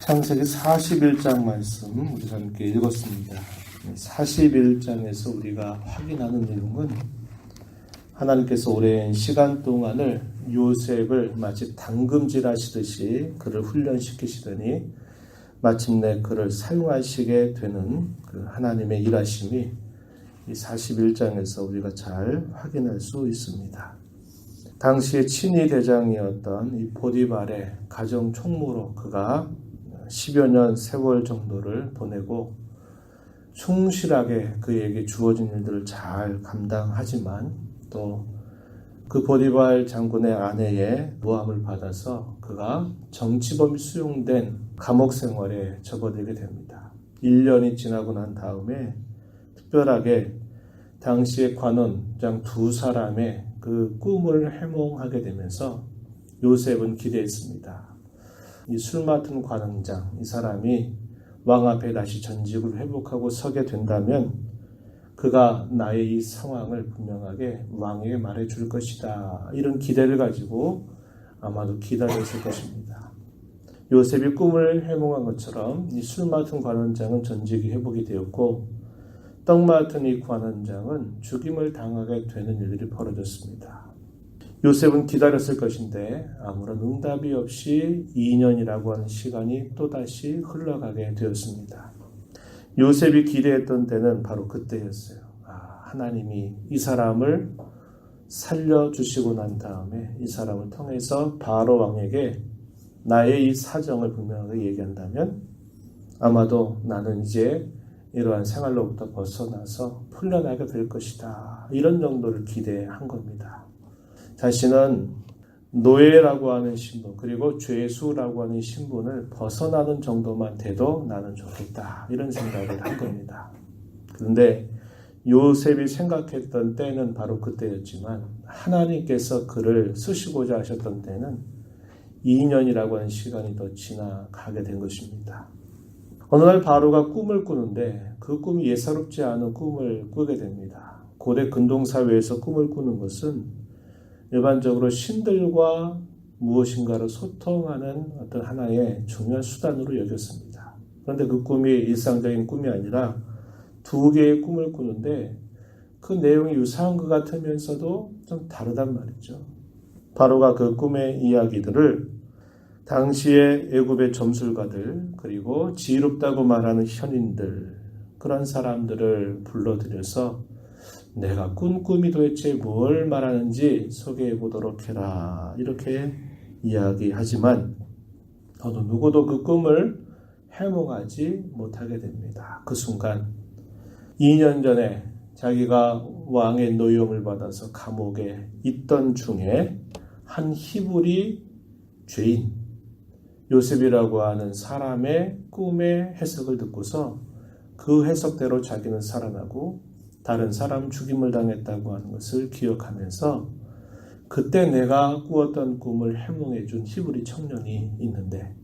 창세기 41장 말씀 우리가 함께 읽었습니다. 41장에서 우리가 확인하는 내용은 하나님께서 오랜 시간 동안을 요셉을 마치 당금질하시듯이 그를 훈련시키시더니 마침내 그를 사용하시게 되는 그 하나님의 일하심이 이 41장에서 우리가 잘 확인할 수 있습니다. 당시의 친위 대장이었던 이 보디발의 가정 총무로 그가 10여 년 세월 정도를 보내고 충실하게 그에게 주어진 일들을 잘 감당하지만 또 그 보디발 장군의 아내의 모함을 받아서 그가 정치범이 수용된 감옥 생활에 접어들게 됩니다. 1년이 지나고 난 다음에 특별하게 당시의 관원장 두 사람의 그 꿈을 해몽하게 되면서 요셉은 기대했습니다. 이 술 맡은 관원장, 이 사람이 왕 앞에 다시 전직을 회복하고 서게 된다면 그가 나의 이 상황을 분명하게 왕에게 말해줄 것이다. 이런 기대를 가지고 아마도 기다렸을 것입니다. 요셉이 꿈을 해몽한 것처럼 이 술 맡은 관원장은 전직이 회복이 되었고 떡 맡은 이 관원장은 죽임을 당하게 되는 일들이 벌어졌습니다. 요셉은 기다렸을 것인데 아무런 응답이 없이 2년이라고 하는 시간이 또다시 흘러가게 되었습니다. 요셉이 기대했던 때는 바로 그때였어요. 하나님이 이 사람을 살려주시고 난 다음에 이 사람을 통해서 바로 왕에게 나의 이 사정을 분명하게 얘기한다면 아마도 나는 이제 이러한 생활로부터 벗어나서 풀려나게 될 것이다. 이런 정도를 기대한 겁니다. 자신은 노예라고 하는 신분 그리고 죄수라고 하는 신분을 벗어나는 정도만 돼도 나는 좋겠다. 이런 생각을 한 겁니다. 그런데 요셉이 생각했던 때는 바로 그때였지만 하나님께서 그를 쓰시고자 하셨던 때는 2년이라고 하는 시간이 더 지나가게 된 것입니다. 어느 날 바로가 꿈을 꾸는데 그 꿈이 예사롭지 않은 꿈을 꾸게 됩니다. 고대 근동사회에서 꿈을 꾸는 것은 일반적으로 신들과 무엇인가를 소통하는 어떤 하나의 중요한 수단으로 여겼습니다. 그런데 그 꿈이 일상적인 꿈이 아니라 두 개의 꿈을 꾸는데 그 내용이 유사한 것 같으면서도 좀 다르단 말이죠. 바로가 그 꿈의 이야기들을 당시의 애굽의 점술가들 그리고 지혜롭다고 말하는 현인들 그런 사람들을 불러들여서 내가 꾼 꿈이 도대체 뭘 말하는지 소개해 보도록 해라 이렇게 이야기하지만 어느 누구도 그 꿈을 해몽하지 못하게 됩니다. 그 순간 2년 전에 자기가 왕의 노여움을 받아서 감옥에 있던 중에 한 히브리 죄인 요셉이라고 하는 사람의 꿈의 해석을 듣고서 그 해석대로 자기는 살아나고 다른 사람 죽임을 당했다고 하는 것을 기억하면서 그때 내가 꾸었던 꿈을 해몽해 준 히브리 청년이 있는데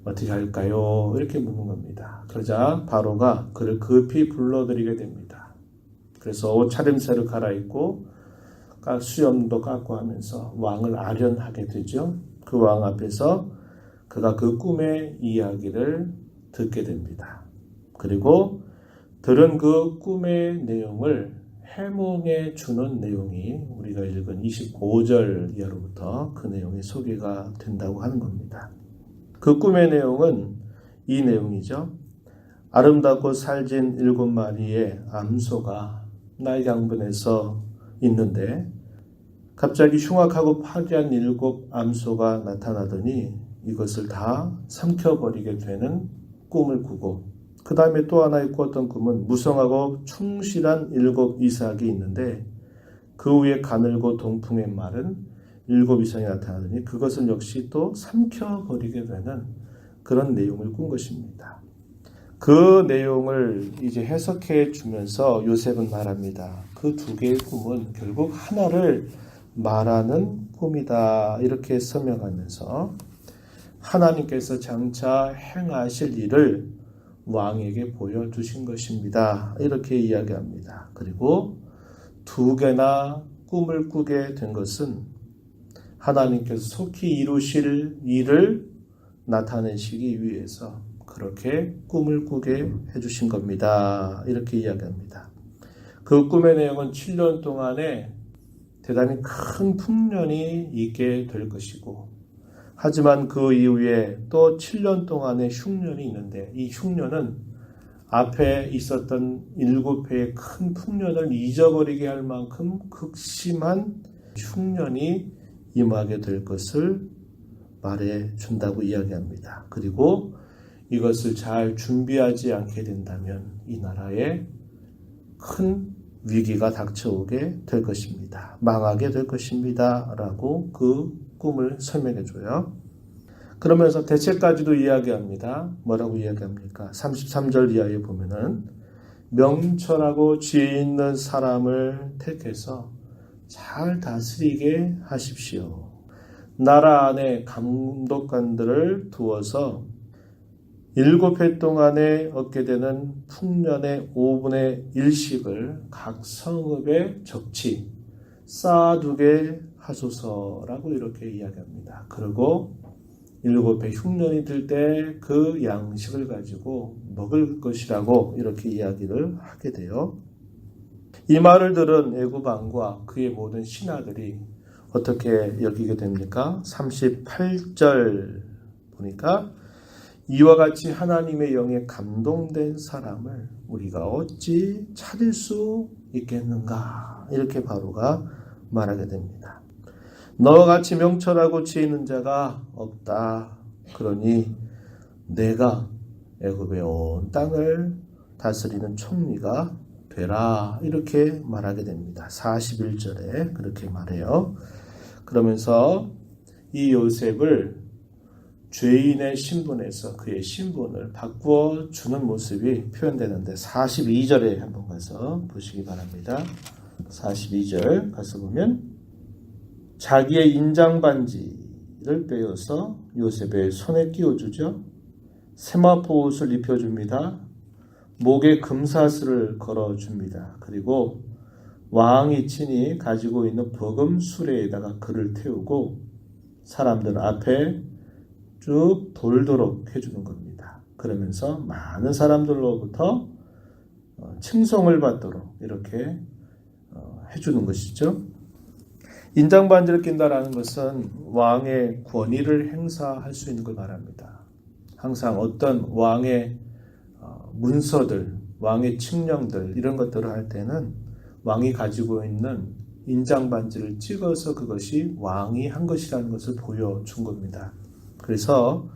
어떻게 할까요? 이렇게 묻는 겁니다. 그러자 바로가 그를 급히 불러들이게 됩니다. 그래서 옷 차림새를 갈아입고 수염도 깎고 하면서 왕을 아련하게 되죠. 그 왕 앞에서 그가 그 꿈의 이야기를 듣게 됩니다. 그리고 들은 그 꿈의 내용을 해몽해 주는 내용이 우리가 읽은 25절 이하로부터 그 내용이 소개가 된다고 하는 겁니다. 그 꿈의 내용은 이 내용이죠. 아름답고 살진 7마리의 암소가 나의 강변에서 있는데 갑자기 흉악하고 파괴한 7 암소가 나타나더니 이것을 다 삼켜버리게 되는 꿈을 꾸고 그 다음에 또 하나의 꾸었던 꿈은 무성하고 충실한 7 이삭이 있는데 그 위에 가늘고 동풍의 마른 7 이삭이 나타나더니 그것을 역시 또 삼켜버리게 되는 그런 내용을 꾼 것입니다. 그 내용을 이제 해석해 주면서 요셉은 말합니다. 그 두 개의 꿈은 결국 하나를 말하는 꿈이다. 이렇게 설명하면서 하나님께서 장차 행하실 일을 왕에게 보여주신 것입니다. 이렇게 이야기합니다. 그리고 두 개나 꿈을 꾸게 된 것은 하나님께서 속히 이루실 일을 나타내시기 위해서 그렇게 꿈을 꾸게 해주신 겁니다. 이렇게 이야기합니다. 그 꿈의 내용은 7년 동안에 대단히 큰 풍년이 있게 될 것이고, 하지만 그 이후에 또 7년 동안의 흉년이 있는데, 이 흉년은 앞에 있었던 7회의 큰 풍년을 잊어버리게 할 만큼 극심한 흉년이 임하게 될 것을 말해 준다고 이야기합니다. 그리고 이것을 잘 준비하지 않게 된다면 이 나라에 큰 위기가 닥쳐오게 될 것입니다. 망하게 될 것입니다. 라고 그 꿈을 설명해 줘요. 그러면서 대책까지도 이야기합니다. 뭐라고 이야기합니까? 33절 이하에 보면은 명철하고 지혜 있는 사람을 택해서 잘 다스리게 하십시오. 나라 안에 감독관들을 두어서 7해 동안에 얻게 되는 풍년의 5분의 1씩을 각 성읍에 적치 쌓아두게 하소서라고 이렇게 이야기합니다. 그리고 7해 흉년이 들 때 그 양식을 가지고 먹을 것이라고 이렇게 이야기를 하게 돼요. 이 말을 들은 애굽 왕과 그의 모든 신하들이 어떻게 여기게 됩니까? 38절 보니까 이와 같이 하나님의 영에 감동된 사람을 우리가 어찌 찾을 수 있겠는가? 이렇게 바로가 말하게 됩니다. 너와 같이 명철하고 지혜 있는 자가 없다. 그러니 내가 애굽의 온 땅을 다스리는 총리가 되라. 이렇게 말하게 됩니다. 41절에 그렇게 말해요. 그러면서 이 요셉을 죄인의 신분에서 그의 신분을 바꾸어 주는 모습이 표현되는데 42절에 한번 가서 보시기 바랍니다. 42절 가서 보면 자기의 인장반지를 빼어서 요셉의 손에 끼워주죠. 세마포 옷을 입혀줍니다. 목에 금사슬을 걸어줍니다. 그리고 왕이 친히 가지고 있는 버금 수레에다가 그를 태우고 사람들 앞에 쭉 돌도록 해주는 겁니다. 그러면서 많은 사람들로부터 칭송을 받도록 이렇게 해주는 것이죠. 인장반지를 낀다라는 것은 왕의 권위를 행사할 수 있는 걸 말합니다. 항상 어떤 왕의 문서들, 왕의 칙령들 이런 것들을 할 때는 왕이 가지고 있는 인장반지를 찍어서 그것이 왕이 한 것이라는 것을 보여준 겁니다. 그래서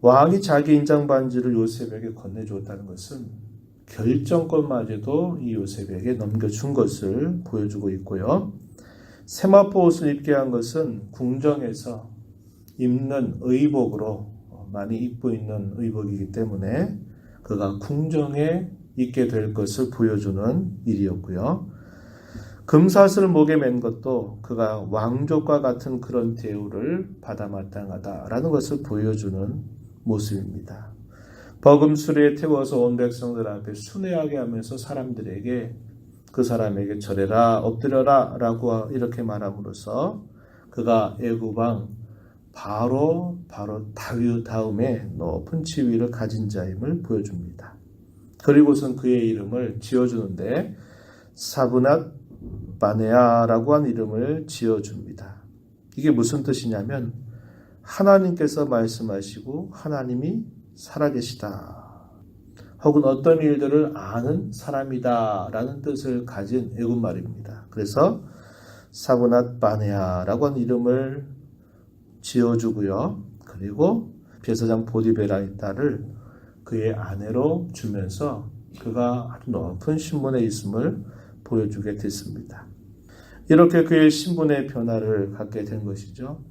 왕이 자기 인장반지를 요셉에게 건네주었다는 것은 결정권마저도 이 요셉에게 넘겨준 것을 보여주고 있고요. 세마포 옷을 입게 한 것은 궁정에서 입는 의복으로 많이 입고 있는 의복이기 때문에 그가 궁정에 있게 될 것을 보여주는 일이었고요. 금사슬을 목에 맨 것도 그가 왕족과 같은 그런 대우를 받아 마땅하다라는 것을 보여주는 모습입니다. 버금 수레에 태워서 온 백성들 앞에 순회하게 하면서 사람들에게 그 사람에게 절해라 엎드려라 라고 이렇게 말함으로써 그가 애굽 왕 바로 다윗 다음에 높은 지위를 가진 자임을 보여줍니다. 그리고선 그의 이름을 지어주는데 사브낫 바네아라고 한 이름을 지어줍니다. 이게 무슨 뜻이냐면 하나님께서 말씀하시고 하나님이 살아계시다. 혹은 어떤 일들을 아는 사람이다 라는 뜻을 가진 애굽말입니다. 그래서 사브낫 바네아라고 한 이름을 지어주고요. 그리고 제사장 보디베라의 딸을 그의 아내로 주면서 그가 아주 높은 신분에 있음을 보여주게 됐습니다. 이렇게 그의 신분의 변화를 갖게 된 것이죠.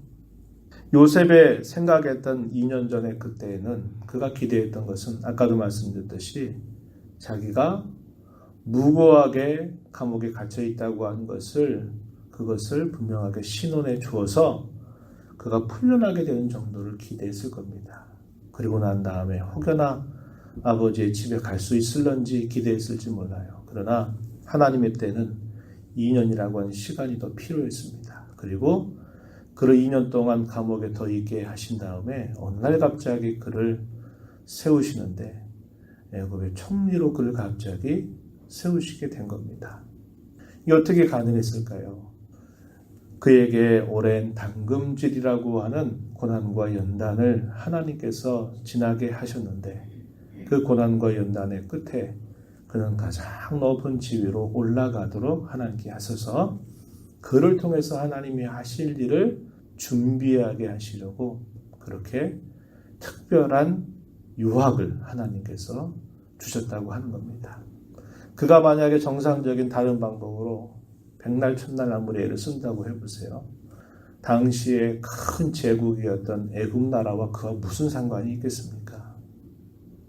요셉의 생각했던 2년 전에 그때에는 그가 기대했던 것은 아까도 말씀드렸듯이 자기가 무고하게 감옥에 갇혀 있다고 하는 그것을 분명하게 신원해 주어서 그가 풀려나게 되는 정도를 기대했을 겁니다. 그리고 난 다음에 혹여나 아버지의 집에 갈 수 있을런지 기대했을지 몰라요. 그러나 하나님의 때는 2년이라고 하는 시간이 더 필요했습니다. 그리고 그를 2년 동안 감옥에 더 있게 하신 다음에 어느 날 갑자기 그를 세우시는데 애굽의 총리로 그를 갑자기 세우시게 된 겁니다. 이게 어떻게 가능했을까요? 그에게 오랜 담금질이라고 하는 고난과 연단을 하나님께서 지나게 하셨는데 그 고난과 연단의 끝에 그는 가장 높은 지위로 올라가도록 하나님께 하셔서 그를 통해서 하나님이 하실 일을 준비하게 하시려고 그렇게 특별한 유학을 하나님께서 주셨다고 하는 겁니다. 그가 만약에 정상적인 다른 방법으로 백날 천날 아무리 애를 쓴다고 해보세요. 당시에 큰 제국이었던 애굽 나라와 그와 무슨 상관이 있겠습니까?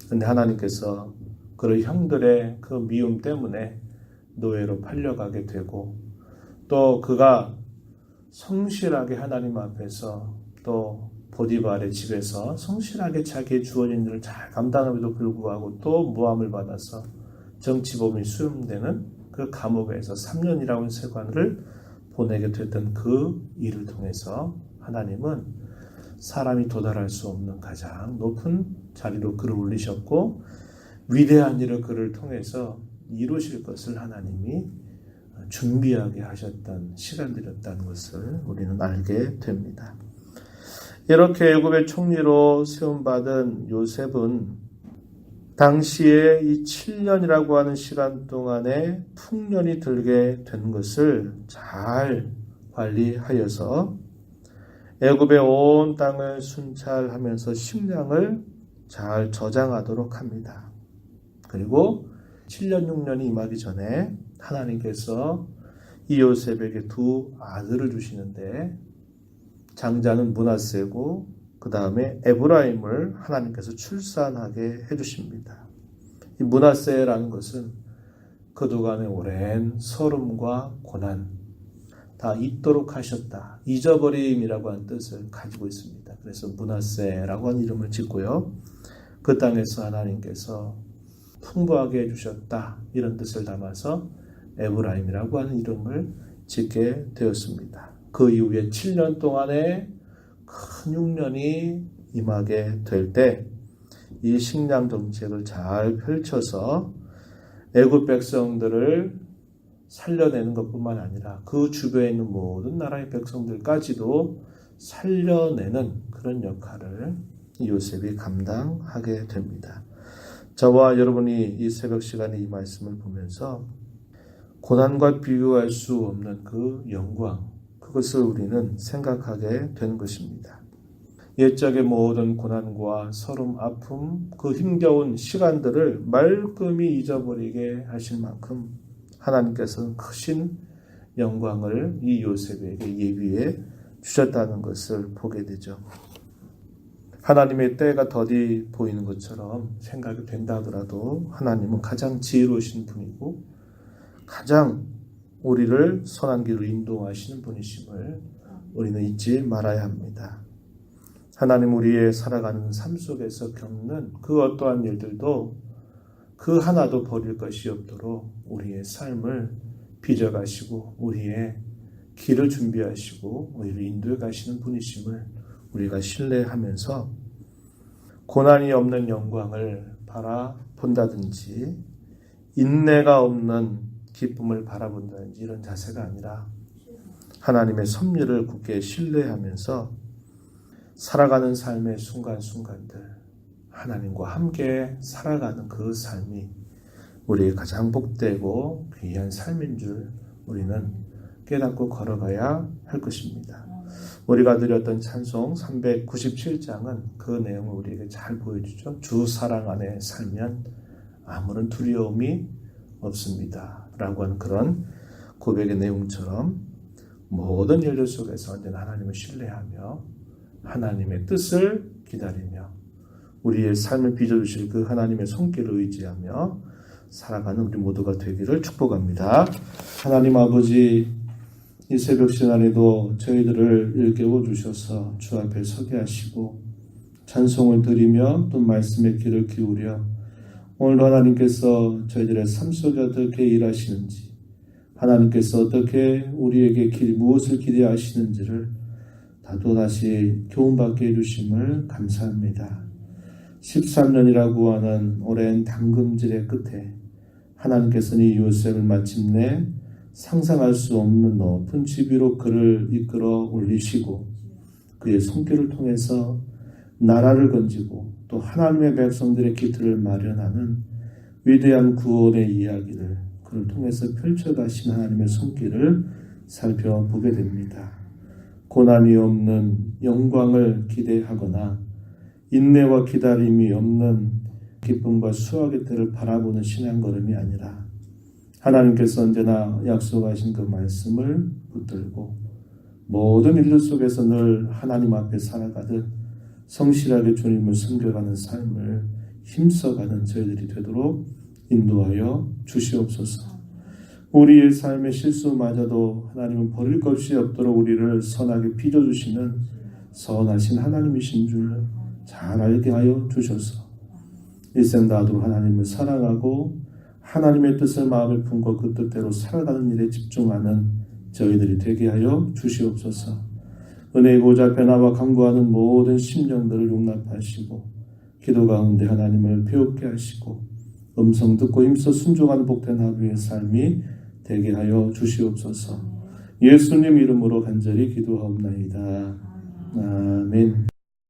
그런데 하나님께서 그를 형들의 그 미움 때문에 노예로 팔려가게 되고 또 그가 성실하게 하나님 앞에서 또 보디발의 집에서 성실하게 자기의 주어진 일을 잘 감당함에도 불구하고 또 모함을 받아서 정치범이 수용되는 그 감옥에서 3년이라는 세관을 보내게 됐던 그 일을 통해서 하나님은 사람이 도달할 수 없는 가장 높은 자리로 그를 올리셨고 위대한 일을 그를 통해서 이루실 것을 하나님이 준비하게 하셨던 시간들이었다는 것을 우리는 알게 됩니다. 이렇게 애굽의 총리로 세움받은 요셉은 당시에 이 7년이라고 하는 시간 동안에 풍년이 들게 된 것을 잘 관리하여서 애굽의 온 땅을 순찰하면서 식량을 잘 저장하도록 합니다. 그리고 7년 6년이 임하기 전에 하나님께서 이 요셉에게 두 아들을 주시는데 장자는 므낫세고 그 다음에 에브라임을 하나님께서 출산하게 해주십니다. 이 므낫세라는 것은 그동안의 오랜 서름과 고난 다 잊도록 하셨다. 잊어버림이라고 하는 뜻을 가지고 있습니다. 그래서 므낫세라고 하는 이름을 짓고요. 그 땅에서 하나님께서 풍부하게 해주셨다. 이런 뜻을 담아서 에브라임이라고 하는 이름을 짓게 되었습니다. 그 이후에 7년 동안의 큰 흉년이 임하게 될 때 이 식량 정책을 잘 펼쳐서 애굽 백성들을 살려내는 것뿐만 아니라 그 주변에 있는 모든 나라의 백성들까지도 살려내는 그런 역할을 요셉이 감당하게 됩니다. 저와 여러분이 이 새벽 시간에 이 말씀을 보면서 고난과 비교할 수 없는 그 영광, 그것을 우리는 생각하게 되는 것입니다. 옛적의 모든 고난과 서름, 아픔, 그 힘겨운 시간들을 말끔히 잊어버리게 하실 만큼 하나님께서는 크신 영광을 이 요셉에게 예비해 주셨다는 것을 보게 되죠. 하나님의 때가 더디 보이는 것처럼 생각이 된다 하더라도 하나님은 가장 지혜로우신 분이고 가장 우리를 선한 길로 인도하시는 분이심을 우리는 잊지 말아야 합니다. 하나님 우리의 살아가는 삶 속에서 겪는 그 어떠한 일들도 그 하나도 버릴 것이 없도록 우리의 삶을 빚어가시고 우리의 길을 준비하시고 우리를 인도해 가시는 분이심을 우리가 신뢰하면서 고난이 없는 영광을 바라본다든지 인내가 없는 기쁨을 바라본다든지 이런 자세가 아니라 하나님의 섭리를 굳게 신뢰하면서 살아가는 삶의 순간순간들 하나님과 함께 살아가는 그 삶이 우리의 가장 복되고 귀한 삶인 줄 우리는 깨닫고 걸어가야 할 것입니다. 우리가 드렸던 찬송 397장은 그 내용을 우리에게 잘 보여주죠. 주 사랑 안에 살면 아무런 두려움이 없습니다. 라고 하는 그런 고백의 내용처럼 모든 일들 속에서 언제나 하나님을 신뢰하며 하나님의 뜻을 기다리며 우리의 삶을 빚어주실 그 하나님의 손길을 의지하며 살아가는 우리 모두가 되기를 축복합니다. 하나님 아버지, 이 새벽 시간에도 저희들을 일깨워 주셔서 주 앞에 서게 하시고 찬송을 드리며 또 말씀의 귀를 기울여 오늘도 하나님께서 저희들의 삶 속에 어떻게 일하시는지 하나님께서 어떻게 우리에게 무엇을 기대하시는지를 또다시 교훈받게 해주심을 감사합니다. 13년이라고 하는 오랜 담금질의 끝에 하나님께서는 이 요셉을 마침내 상상할 수 없는 높은 지위로 그를 이끌어 올리시고 그의 손길을 통해서 나라를 건지고 또 하나님의 백성들의 기틀을 마련하는 위대한 구원의 이야기를 그를 통해서 펼쳐가신 하나님의 손길을 살펴보게 됩니다. 고난이 없는 영광을 기대하거나 인내와 기다림이 없는 기쁨과 수확의 때를 바라보는 신앙 걸음이 아니라 하나님께서 언제나 약속하신 그 말씀을 붙들고 모든 일들 속에서 늘 하나님 앞에 살아가듯 성실하게 주님을 섬겨가는 삶을 힘써가는 저희들이 되도록 인도하여 주시옵소서. 우리의 삶의 실수마저도 하나님은 버릴 것이 없도록 우리를 선하게 빚어주시는 선하신 하나님이신 줄 잘 알게 하여 주셔서 일생 다하도록 하나님을 사랑하고 하나님의 뜻을 마음을 품고 그 뜻대로 살아가는 일에 집중하는 저희들이 되게 하여 주시옵소서. 은혜의 보좌 변화와 간구하는 모든 심령들을 용납하시고 기도 가운데 하나님을 배웁게 하시고 음성 듣고 힘써 순종하는 복된 하루의 삶이 되게 하여 주시옵소서. 예수님 이름으로 간절히 기도하옵나이다. 아멘.